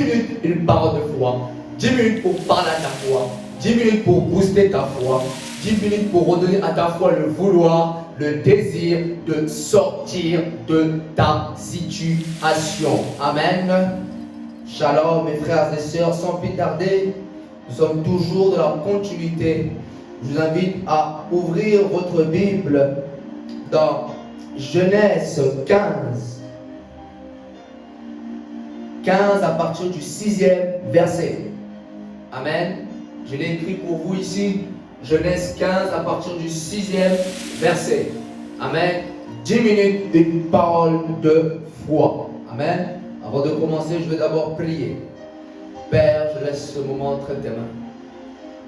minutes, une parole de foi. 10 minutes pour parler à ta foi. 10 minutes pour booster ta foi. 10 minutes pour redonner à ta foi le vouloir, le désir de sortir de ta situation. Amen. Shalom, mes frères et sœurs, sans plus tarder, nous sommes toujours dans la continuité. Je vous invite à ouvrir votre Bible dans Genèse 15. 15 à partir du 6e verset. Amen. Je l'ai écrit pour vous ici. Genèse 15 à partir du 6e verset. Amen. 10 minutes, une parole de foi. Amen. Avant de commencer, je vais d'abord prier. Père, je laisse ce moment entre tes mains.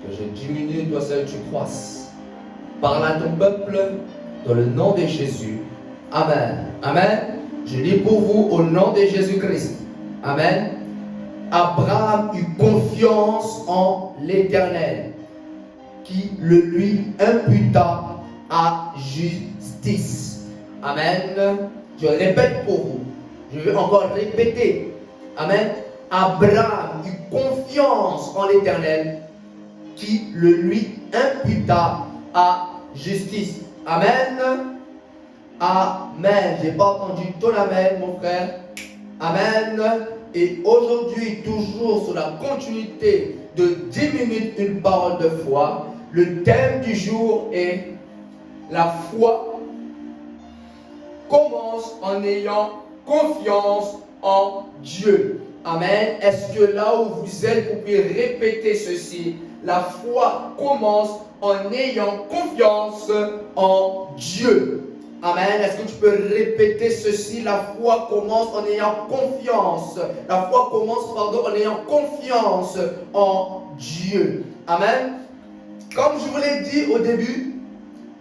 Que je diminue, toi seul tu croisses. Parle à ton peuple dans le nom de Jésus. Amen. Amen. Je lis pour vous au nom de Jésus-Christ. Amen. Abraham eut confiance en l'Éternel, qui le lui imputa à justice. Amen. Je répète pour vous. Je vais encore répéter. Amen. Abraham eut confiance en l'Éternel, qui le lui imputa à justice. Amen. Amen. Je n'ai pas entendu ton amen, mon frère. Amen. Et aujourd'hui, toujours sur la continuité de 10 minutes, une parole de foi, le thème du jour est la foi commence en ayant confiance en Dieu. Amen. Est-ce que là où vous êtes, vous pouvez répéter ceci? La foi commence en ayant confiance en Dieu. Amen. Est-ce que tu peux répéter ceci? La foi commence en ayant confiance. La foi commence, en ayant confiance en Dieu. Amen. Comme je vous l'ai dit au début,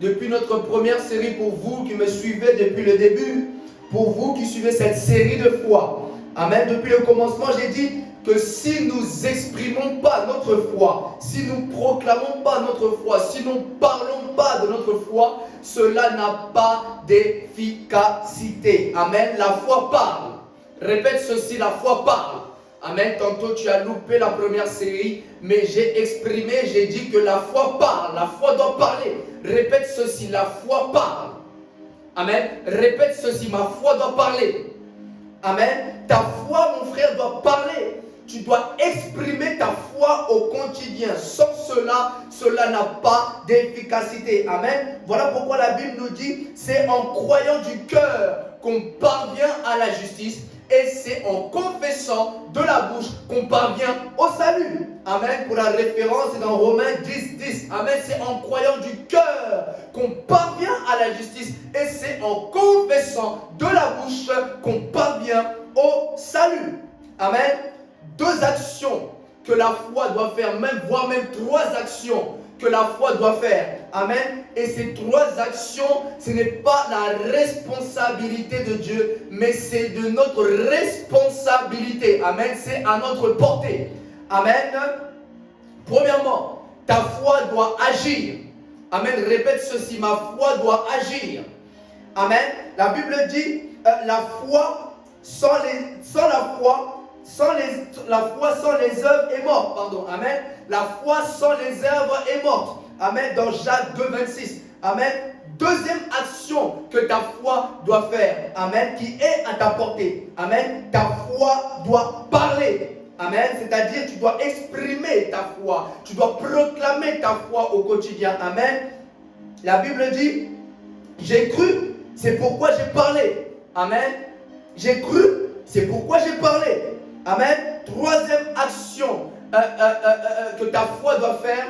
depuis notre première série, pour vous qui me suivez depuis le début, pour vous qui suivez cette série de foi, amen, depuis le commencement, j'ai dit que si nous n'exprimons pas notre foi, si nous ne proclamons pas notre foi, si nous ne parlons pas de notre foi, cela n'a pas d'efficacité. Amen. La foi parle. Répète ceci, la foi parle. Amen. Tantôt tu as loupé la première série, mais j'ai exprimé, j'ai dit que la foi parle. La foi doit parler. Répète ceci, la foi parle. Amen. Répète ceci, ma foi doit parler. Amen. Ta foi, mon frère, doit parler. Tu dois exprimer ta foi au quotidien. Sans cela, cela n'a pas d'efficacité. Amen. Voilà pourquoi la Bible nous dit, c'est en croyant du cœur qu'on parvient à la justice. Et c'est en confessant de la bouche qu'on parvient au salut. Amen. Pour la référence, c'est dans Romains 10, 10. Amen. C'est en croyant du cœur qu'on parvient à la justice. Et c'est en confessant de la bouche qu'on parvient au salut. Amen. 2 actions que la foi doit faire, voire même 3 actions que la foi doit faire. Amen. Et ces 3 actions, ce n'est pas la responsabilité de Dieu, mais c'est de notre responsabilité. Amen. C'est à notre portée. Amen. Premièrement, ta foi doit agir. Amen. Répète ceci, ma foi doit agir. Amen. La Bible dit, la foi, la foi sans les œuvres est morte. Pardon. Amen. La foi sans les œuvres est morte. Amen. Dans Jacques 2, 26. Amen. Deuxième action que ta foi doit faire. Amen. Qui est à ta portée. Amen. Ta foi doit parler. Amen. C'est-à-dire tu dois exprimer ta foi. Tu dois proclamer ta foi au quotidien. Amen. La Bible dit, j'ai cru, c'est pourquoi j'ai parlé. Amen. J'ai cru, c'est pourquoi j'ai parlé. Amen. Troisième action que ta foi doit faire,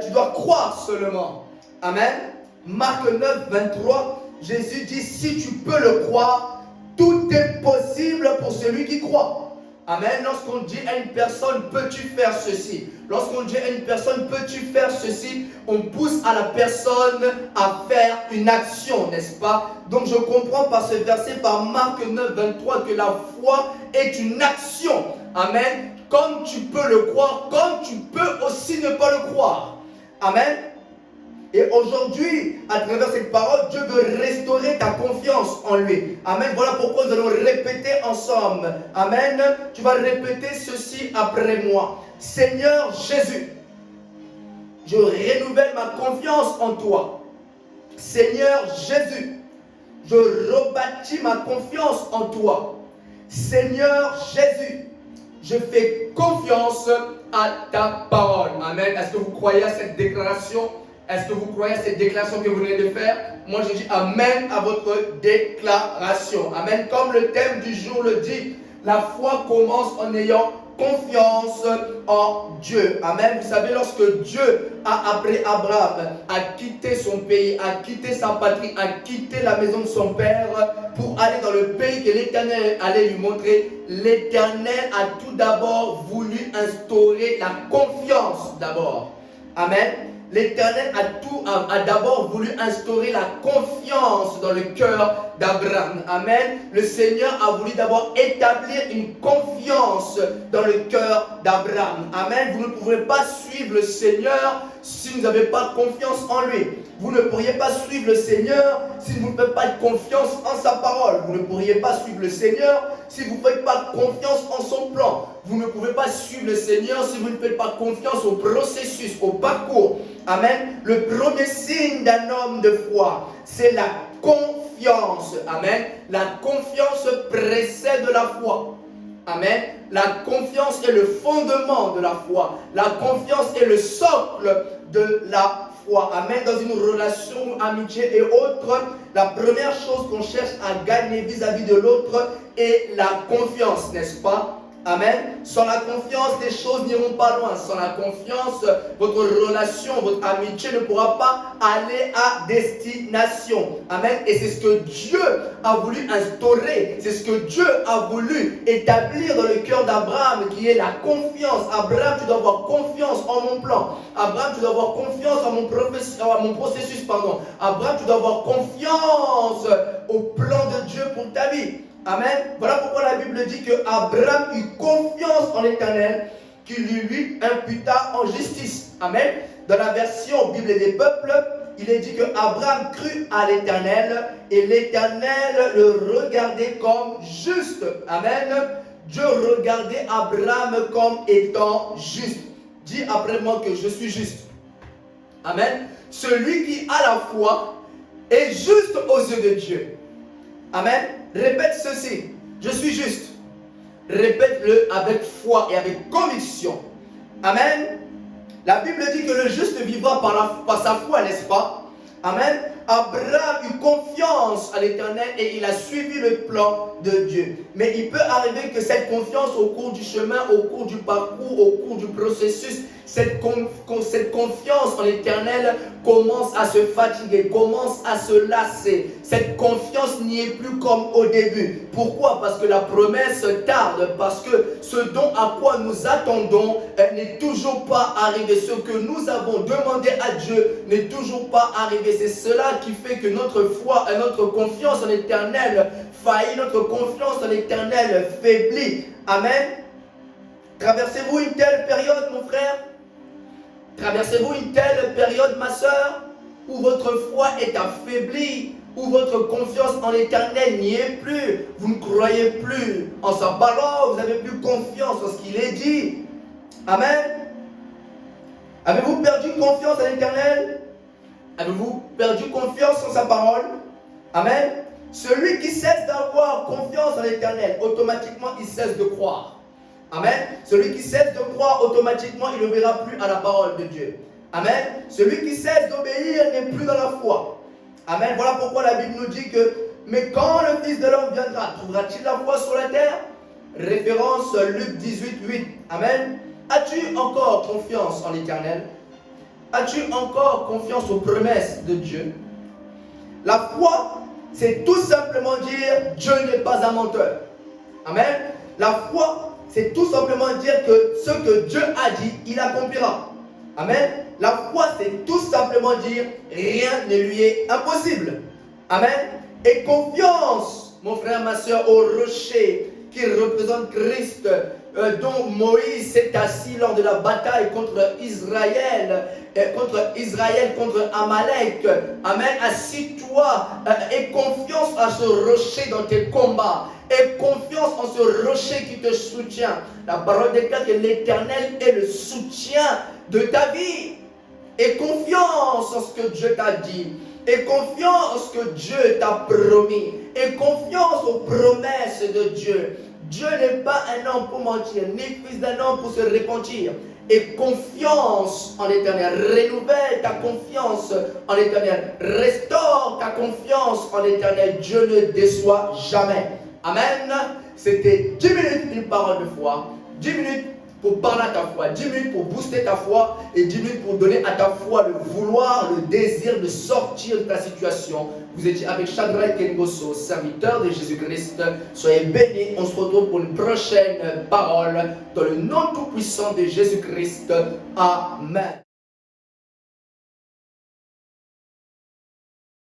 tu dois croire seulement. Amen. Marc 9, 23, Jésus dit, si tu peux le croire, tout est possible pour celui qui croit. Amen. Lorsqu'on dit à une personne, peux-tu faire ceci? Lorsqu'on dit à une personne, peux-tu faire ceci? On pousse à la personne à faire une action, n'est-ce pas? Donc je comprends par ce verset, par Marc 9, 23, que la foi est une action. Amen. Comme tu peux le croire, comme tu peux aussi ne pas le croire. Amen. Et aujourd'hui, à travers cette parole, Dieu veut restaurer ta confiance en lui. Amen. Voilà pourquoi nous allons répéter ensemble. Amen. Tu vas répéter ceci après moi. Seigneur Jésus, je renouvelle ma confiance en toi. Seigneur Jésus, je rebâtis ma confiance en toi. Seigneur Jésus, je fais confiance à ta parole. Amen. Est-ce que vous croyez à cette déclaration? Est-ce que vous croyez à cette déclaration que vous venez de faire? Moi, je dis Amen à votre déclaration. Amen. Comme le thème du jour le dit, la foi commence en ayant confiance en Dieu. Amen. Vous savez, lorsque Dieu a appelé Abraham à quitter son pays, à quitter sa patrie, à quitter la maison de son père pour aller dans le pays que l'Éternel allait lui montrer, l'Éternel a tout d'abord voulu instaurer la confiance d'abord. Amen. L'Éternel a d'abord voulu instaurer la confiance dans le cœur d'Abraham. Amen. Le Seigneur a voulu d'abord établir une confiance dans le cœur d'Abraham. Amen. Vous ne pouvez pas suivre le Seigneur si vous n'avez pas confiance en lui. Vous ne pourriez pas suivre le Seigneur si vous ne faites pas confiance en sa parole. Vous ne pourriez pas suivre le Seigneur si vous ne faites pas confiance en son plan. Vous ne pouvez pas suivre le Seigneur si vous ne faites pas confiance au processus, au parcours. Amen. Le premier signe d'un homme de foi, c'est la confiance. Amen. La confiance précède la foi. Amen. La confiance est le fondement de la foi. La confiance est le socle de la foi. Amen. Dans une relation, amitié et autres, la première chose qu'on cherche à gagner vis-à-vis de l'autre est la confiance, n'est-ce pas? Amen. Sans la confiance, les choses n'iront pas loin. Sans la confiance, votre relation, votre amitié ne pourra pas aller à destination. Amen. Et c'est ce que Dieu a voulu instaurer. C'est ce que Dieu a voulu établir dans le cœur d'Abraham, qui est la confiance. Abraham, tu dois avoir confiance en mon plan. Abraham, tu dois avoir confiance en mon processus. Abraham, tu dois avoir confiance au plan de Dieu pour ta vie. Amen. Voilà pourquoi la Bible dit que Abraham eut confiance en l'Éternel, qui lui imputa en justice. Amen. Dans la version Bible des peuples, il est dit que Abraham crut à l'Éternel et l'Éternel le regardait comme juste. Amen. Dieu regardait Abraham comme étant juste. Dis après moi que je suis juste. Amen. Celui qui a la foi est juste aux yeux de Dieu. Amen. Répète ceci. Je suis juste. Répète-le avec foi et avec conviction. Amen. La Bible dit que le juste vivra par sa foi, n'est-ce pas? Amen. Abraham eut confiance à l'Éternel et il a suivi le plan de Dieu. Mais il peut arriver que cette confiance au cours du chemin, au cours du parcours, au cours du processus, cette confiance en l'Éternel commence à se fatiguer, commence à se lasser. Cette confiance n'y est plus comme au début. Pourquoi? Parce que la promesse tarde, parce que ce dont à quoi nous attendons n'est toujours pas arrivé. Ce que nous avons demandé à Dieu n'est toujours pas arrivé. C'est cela qui fait que notre foi et notre confiance en l'Éternel faillit, notre confiance en l'Éternel faiblit. Amen. Traversez-vous une telle période, mon frère? Traversez-vous une telle période, ma soeur, où votre foi est affaiblie, où votre confiance en l'Éternel n'y est plus, vous ne croyez plus en sa parole, vous n'avez plus confiance en ce qu'il est dit. Amen. Avez-vous perdu confiance en l'Éternel? Avez-vous perdu confiance en sa parole? Amen. Celui qui cesse d'avoir confiance en l'Éternel, automatiquement il cesse de croire. Amen. Celui qui cesse de croire, automatiquement il n'obéira plus à la parole de Dieu. Amen. Celui qui cesse d'obéir n'est plus dans la foi. Amen. Voilà pourquoi la Bible nous dit que mais quand le Fils de l'homme viendra, trouvera-t-il la foi sur la terre? Référence Luc 18, 8. Amen. As-tu encore confiance en l'Éternel? As-tu encore confiance aux promesses de Dieu? La foi, c'est tout simplement dire Dieu n'est pas un menteur. Amen. La foi, c'est tout simplement dire que ce que Dieu a dit, il accomplira. Amen. La foi, c'est tout simplement dire rien ne lui est impossible. Amen. Et confiance, mon frère, ma soeur, au rocher qui représente Christ, dont Moïse s'est assis lors de la bataille contre Israël, contre Amalek. Amen. Assis-toi et confiance à ce rocher dans tes combats. Et confiance en ce rocher qui te soutient. La parole déclare que l'Éternel est le soutien de ta vie. Et confiance en ce que Dieu t'a dit. Et confiance en ce que Dieu t'a promis. Et confiance aux promesses de Dieu. Dieu n'est pas un homme pour mentir, ni fils d'un homme pour se repentir. Et confiance en l'Éternel. Renouvelle ta confiance en l'Éternel. Restaure ta confiance en l'Éternel. Dieu ne déçoit jamais. Amen. C'était 10 minutes, une parole de foi. 10 minutes pour parler à ta foi, 10 minutes pour booster ta foi et 10 minutes pour donner à ta foi le vouloir, le désir de sortir de ta situation. Vous étiez avec Shadrach Kengoso, serviteur de Jésus-Christ. Soyez bénis. On se retrouve pour une prochaine parole dans le nom tout-puissant de Jésus-Christ. Amen.